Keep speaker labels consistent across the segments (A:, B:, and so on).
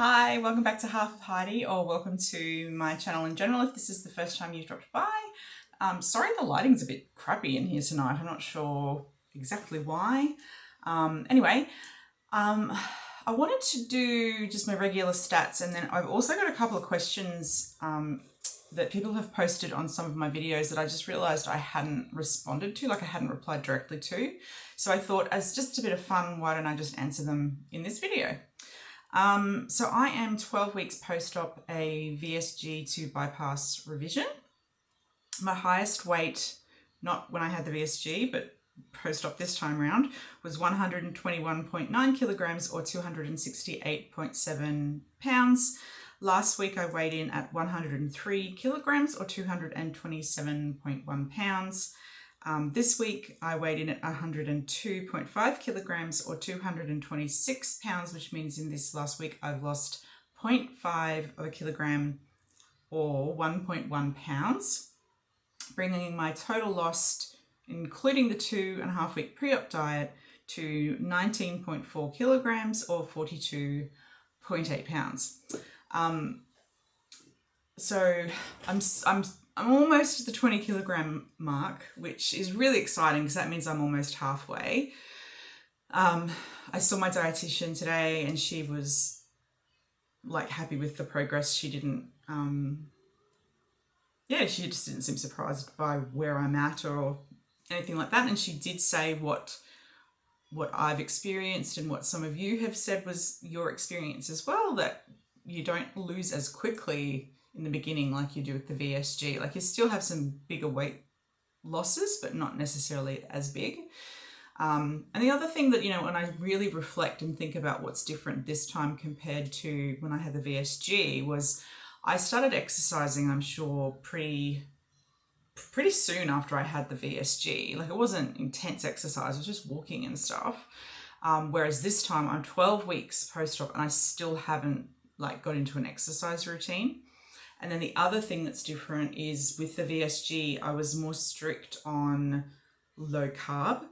A: Hi, welcome back to Half of Heidi, or welcome to my channel in general if this is the first time you've dropped by. Sorry the lighting's a bit crappy in here tonight, I'm not sure exactly why. Anyway, I wanted to do just my regular stats, and then I've also got a couple of questions that people have posted on some of my videos that I just realised I hadn't responded to, like I hadn't replied directly to. So I thought, as just a bit of fun, why don't I just answer them in this video? So I am 12 weeks post-op a VSG to bypass revision. My highest weight, not when I had the VSG, but post-op this time around, was 121.9 kilograms or 268.7 pounds. Last week I weighed in at 103 kilograms or 227.1 pounds. This week I weighed in at 102.5 kilograms or 226 pounds, which means in this last week I've lost 0.5 of a kilogram or 1.1 pounds, bringing my total lost, including the 2.5 week pre-op diet, to 19.4 kilograms or 42.8 pounds. So I'm almost at the 20 kilogram mark, which is really exciting because that means I'm almost halfway. I saw my dietitian today and she was like happy with the progress. She didn't, she just didn't seem surprised by where I'm at or anything like that. And she did say what I've experienced and what some of you have said was your experience as well, that you don't lose as quickly in the beginning like you do with the VSG. Like you still have some bigger weight losses, but not necessarily as big. And the other thing that, when I really reflect and think about what's different this time compared to when I had the VSG was I started exercising, I'm sure, pretty soon after I had the VSG. Like it wasn't intense exercise, it was just walking and stuff. Whereas this time I'm 12 weeks post-op and I still haven't got into an exercise routine. And then the other thing that's different is with the VSG, I was more strict on low carb.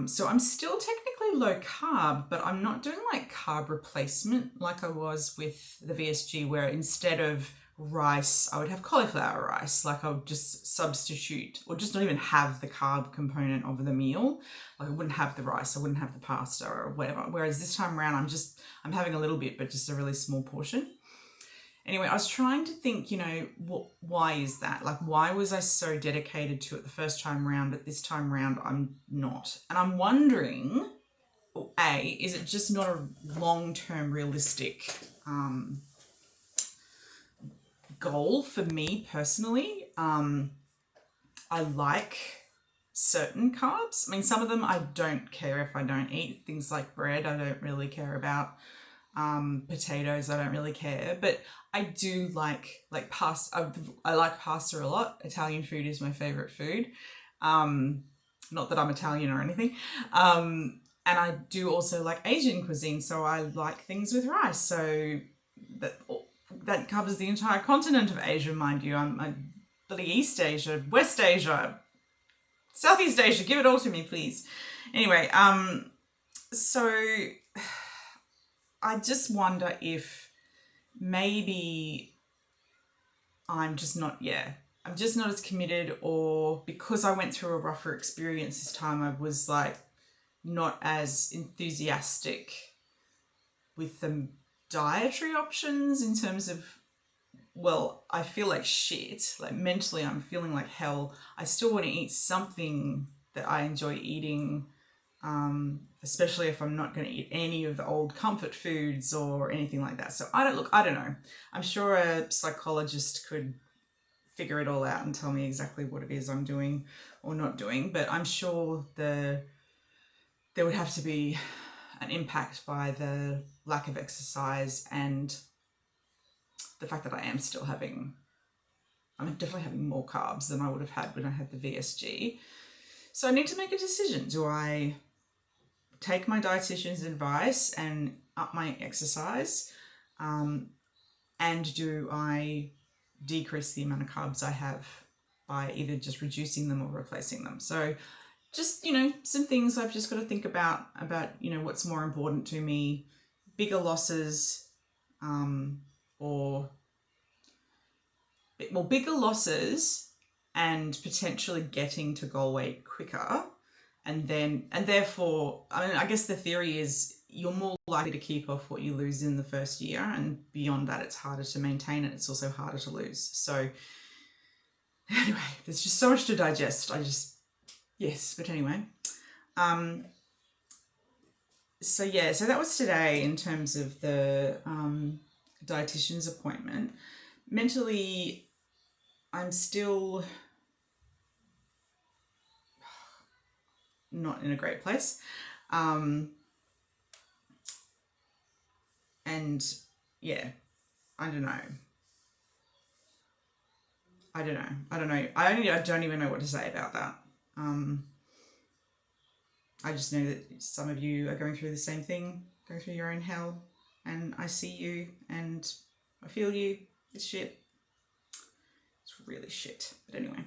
A: So I'm still technically low carb, but I'm not doing carb replacement like I was with the VSG, where instead of rice, I would have cauliflower rice. Like I would just substitute or just not even have the carb component of the meal. Like I wouldn't have the rice, I wouldn't have the pasta or whatever. Whereas this time around, I'm having a little bit, but just a really small portion. Anyway, I was trying to think, why is that? Like, why was I so dedicated to it the first time around, but this time around I'm not? And I'm wondering, is it just not a long-term realistic goal for me personally? I like certain carbs. I mean, some of them I don't care if I don't eat. Things like bread, I don't really care about. Potatoes, I don't really care, but I do like pasta. I like pasta a lot. Italian food is my favorite food. Not that I'm Italian or anything. And I do also like Asian cuisine, so I like things with rice. So that covers the entire continent of Asia, mind you. I'm bloody East Asia, West Asia, Southeast Asia. Give it all to me, please. Anyway, so I just wonder if maybe I'm just not as committed, or because I went through a rougher experience this time, I was not as enthusiastic with the dietary options in terms of, I feel like shit. Like mentally, I'm feeling like hell. I still want to eat something that I enjoy eating. Especially if I'm not going to eat any of the old comfort foods or anything like that. So I don't know. I'm sure a psychologist could figure it all out and tell me exactly what it is I'm doing or not doing, but I'm sure there would have to be an impact by the lack of exercise and the fact that I'm definitely having more carbs than I would have had when I had the VSG. So I need to make a decision. Do I take my dietitian's advice and up my exercise? And do I decrease the amount of carbs I have by either just reducing them or replacing them? So just, some things I've just got to think about, what's more important to me: bigger losses or bigger losses and potentially getting to goal weight quicker. And therefore, I mean, I guess the theory is you're more likely to keep off what you lose in the first year, and beyond that, it's harder to maintain and it's also harder to lose. So anyway, there's just so much to digest. But anyway. So that was today in terms of the dietitian's appointment. Mentally, I'm still not in a great place. And yeah, I don't know. I don't even know what to say about that. I just know that some of you are going through the same thing, going through your own hell, and I see you and I feel you. It's shit. It's really shit. But anyway.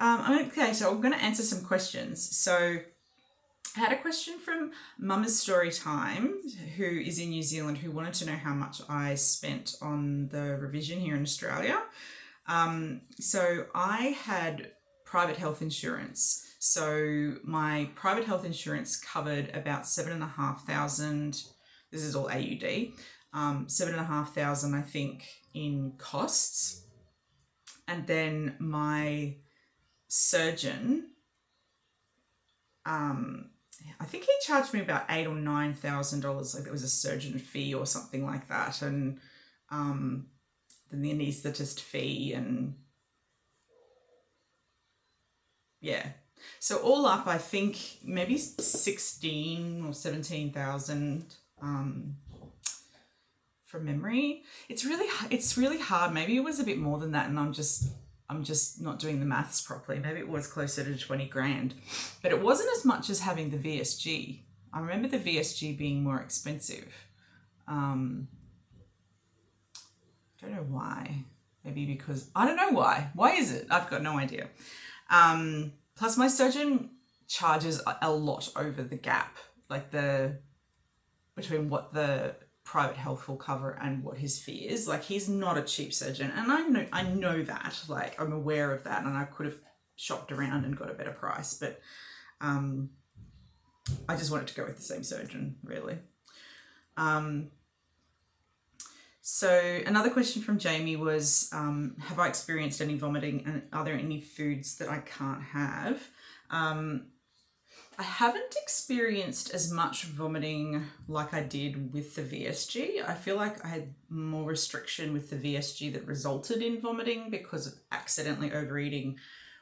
A: Okay, so I'm going to answer some questions. So I had a question from Mama's Story Time, who is in New Zealand, who wanted to know how much I spent on the revision here in Australia. So I had private health insurance. So my private health insurance covered about $7,500. This is all AUD. $7,500, I think, in costs. And then my surgeon, I think he charged me about $8,000 or $9,000, like there was a surgeon fee or something like that, and then the anaesthetist fee, and yeah. So all up, I think maybe 16 or 17,000 from memory. It's really hard. Maybe it was a bit more than that, and I'm just not doing the maths properly. Maybe it was closer to 20 grand, but it wasn't as much as having the VSG. I remember the VSG being more expensive. Don't know why. Maybe because, I don't know why. Why is it? I've got no idea. Plus my surgeon charges a lot over the gap, like between what the private health will cover and what his fee is. Like, he's not a cheap surgeon, and I know that, like, I'm aware of that, and I could have shopped around and got a better price, but I just wanted to go with the same surgeon, really. So another question from Jamie was, have I experienced any vomiting, and are there any foods that I can't have? I haven't experienced as much vomiting like I did with the VSG. I feel like I had more restriction with the VSG that resulted in vomiting because of accidentally overeating.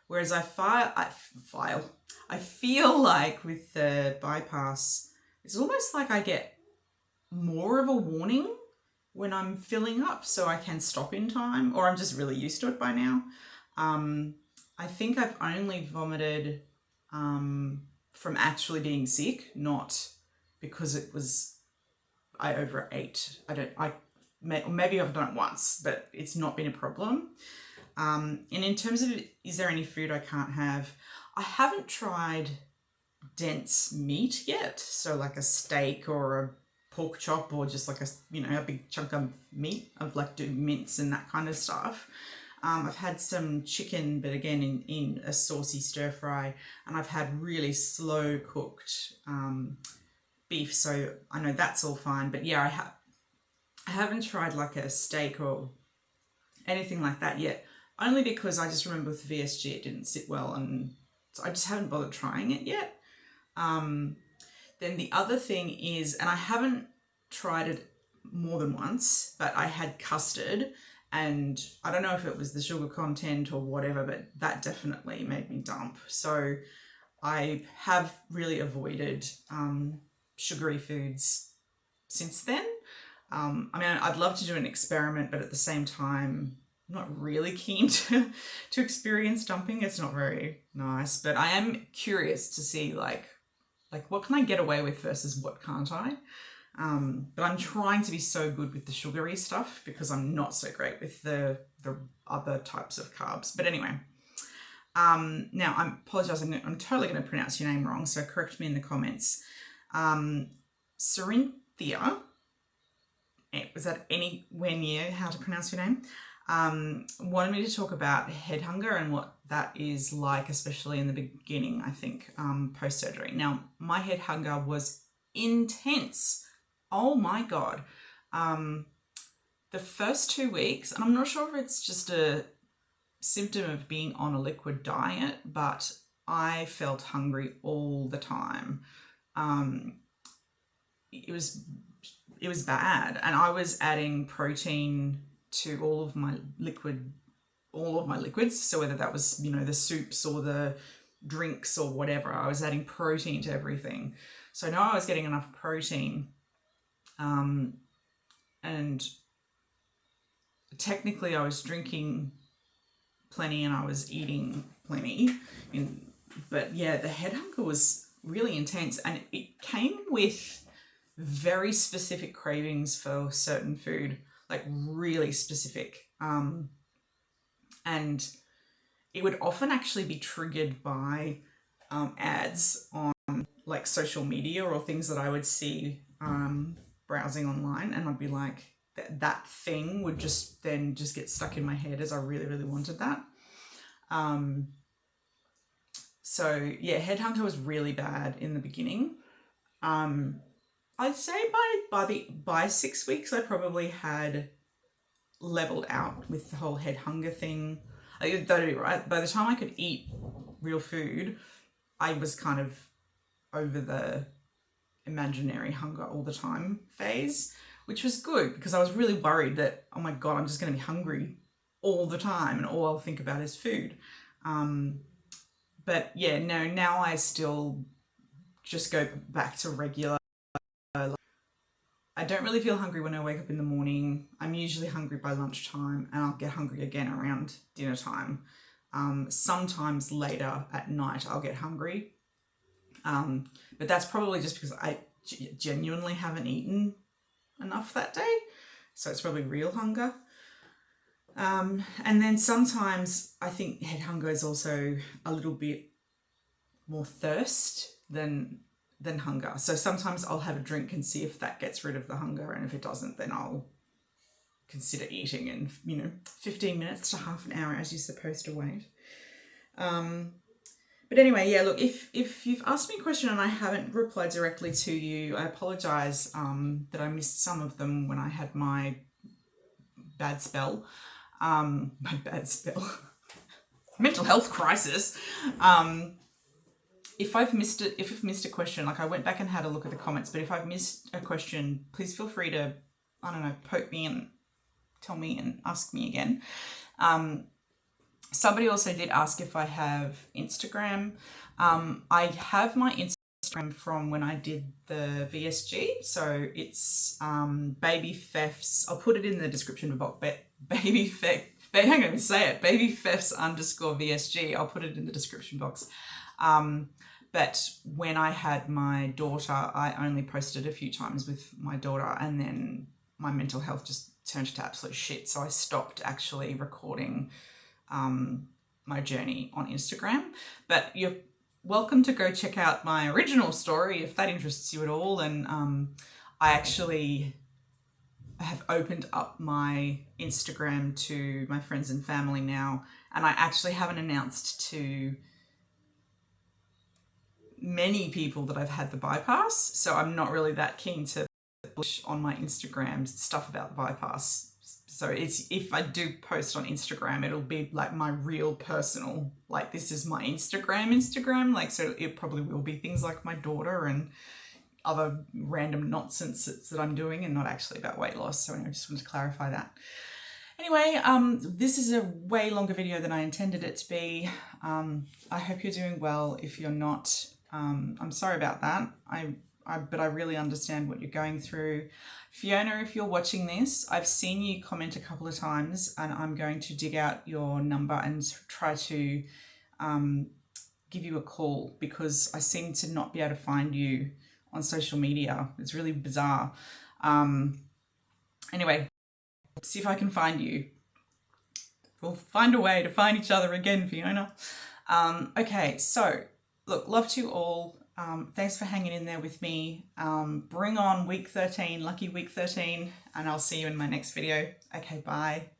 A: Whereas I feel like with the bypass, it's almost like I get more of a warning when I'm filling up, so I can stop in time, or I'm just really used to it by now. I think I've only vomited from actually being sick, not because I overate. Maybe I've done it once, but it's not been a problem. And in terms of, is there any food I can't have? I haven't tried dense meat yet. So like a steak or a pork chop, or just like a big chunk of meat. I've like doing mince and that kind of stuff. I've had some chicken, but again in a saucy stir fry, and I've had really slow cooked beef, so I know that's all fine. But yeah, I haven't tried like a steak or anything like that yet, only because I just remember with the VSG it didn't sit well, and so I just haven't bothered trying it yet. Then the other thing is, and I haven't tried it more than once, but I had custard, and I don't know if it was the sugar content or whatever, but that definitely made me dump. So I have really avoided sugary foods since then. I mean, I'd love to do an experiment, but at the same time, I'm not really keen to experience dumping. It's not very nice, but I am curious to see like what can I get away with versus what can't I? But I'm trying to be so good with the sugary stuff because I'm not so great with the other types of carbs. But anyway, now I apologize. I'm totally going to pronounce your name wrong, so correct me in the comments. Cerinthia was that anywhere near how to pronounce your name, wanted me to talk about head hunger and what that is like, especially in the beginning, I think, post-surgery. Now, my head hunger was intense. Oh my God. The first 2 weeks, and I'm not sure if it's just a symptom of being on a liquid diet, but I felt hungry all the time. It was bad, and I was adding protein to all of my liquids. So whether that was, the soups or the drinks or whatever, I was adding protein to everything. So I know I was getting enough protein, and technically I was drinking plenty and I was eating plenty. But yeah, the head hunger was really intense, and it came with very specific cravings for certain food, like really specific. And it would often actually be triggered by ads on like social media or things that I would see browsing online, and I'd be like, that thing would just get stuck in my head as I really, really wanted that. So yeah, head hunger was really bad in the beginning. I'd say by 6 weeks, I probably had leveled out with the whole head hunger thing. That'd be right. By the time I could eat real food, I was kind of over the imaginary hunger all the time phase, which was good because I was really worried that, oh my God, I'm just going to be hungry all the time and all I'll think about is food. But yeah, no, now I still just go back to regular. I don't really feel hungry when I wake up in the morning. I'm usually hungry by lunchtime, and I'll get hungry again around dinner time. Sometimes later at night I'll get hungry. But that's probably just because I genuinely haven't eaten enough that day. So it's probably real hunger. And then sometimes I think head hunger is also a little bit more thirst than hunger. So sometimes I'll have a drink and see if that gets rid of the hunger, and if it doesn't, then I'll consider eating in 15 minutes to half an hour as you're supposed to wait. But anyway, yeah, look, if you've asked me a question and I haven't replied directly to you, I apologize that I missed some of them when I had my bad spell. Mental health crisis. If you've missed a question, like I went back and had a look at the comments, but if I've missed a question, please feel free to, I don't know, poke me and tell me and ask me again. Somebody also did ask if I have Instagram. I have my Instagram from when I did the VSG. So it's Baby Fefs. I'll put it in the description box. Baby Fef. I'm going to say it. Baby Fefs _VSG. I'll put it in the description box. But when I had my daughter, I only posted a few times with my daughter, and then my mental health just turned to absolute shit. So I stopped actually recording my journey on Instagram. But you're welcome to go check out my original story if that interests you at all. And I actually have opened up my Instagram to my friends and family now, and I actually haven't announced to many people that I've had the bypass, so I'm not really that keen to push on my Instagram stuff about the bypass. So if I do post on Instagram, it'll be like my real personal, like this is my Instagram, like, so it probably will be things like my daughter and other random nonsense that I'm doing, and not actually about weight loss. So anyway, I just wanted to clarify that. Anyway, this is a way longer video than I intended it to be. I hope you're doing well. If you're not, I'm sorry about that. But I really understand what you're going through. Fiona, if you're watching this, I've seen you comment a couple of times, and I'm going to dig out your number and try to give you a call, because I seem to not be able to find you on social media. It's really bizarre. Anyway, see if I can find you. We'll find a way to find each other again, Fiona. Okay, so look, love to you all. Thanks for hanging in there with me. Bring on week 13, lucky week 13, and I'll see you in my next video. Okay, bye.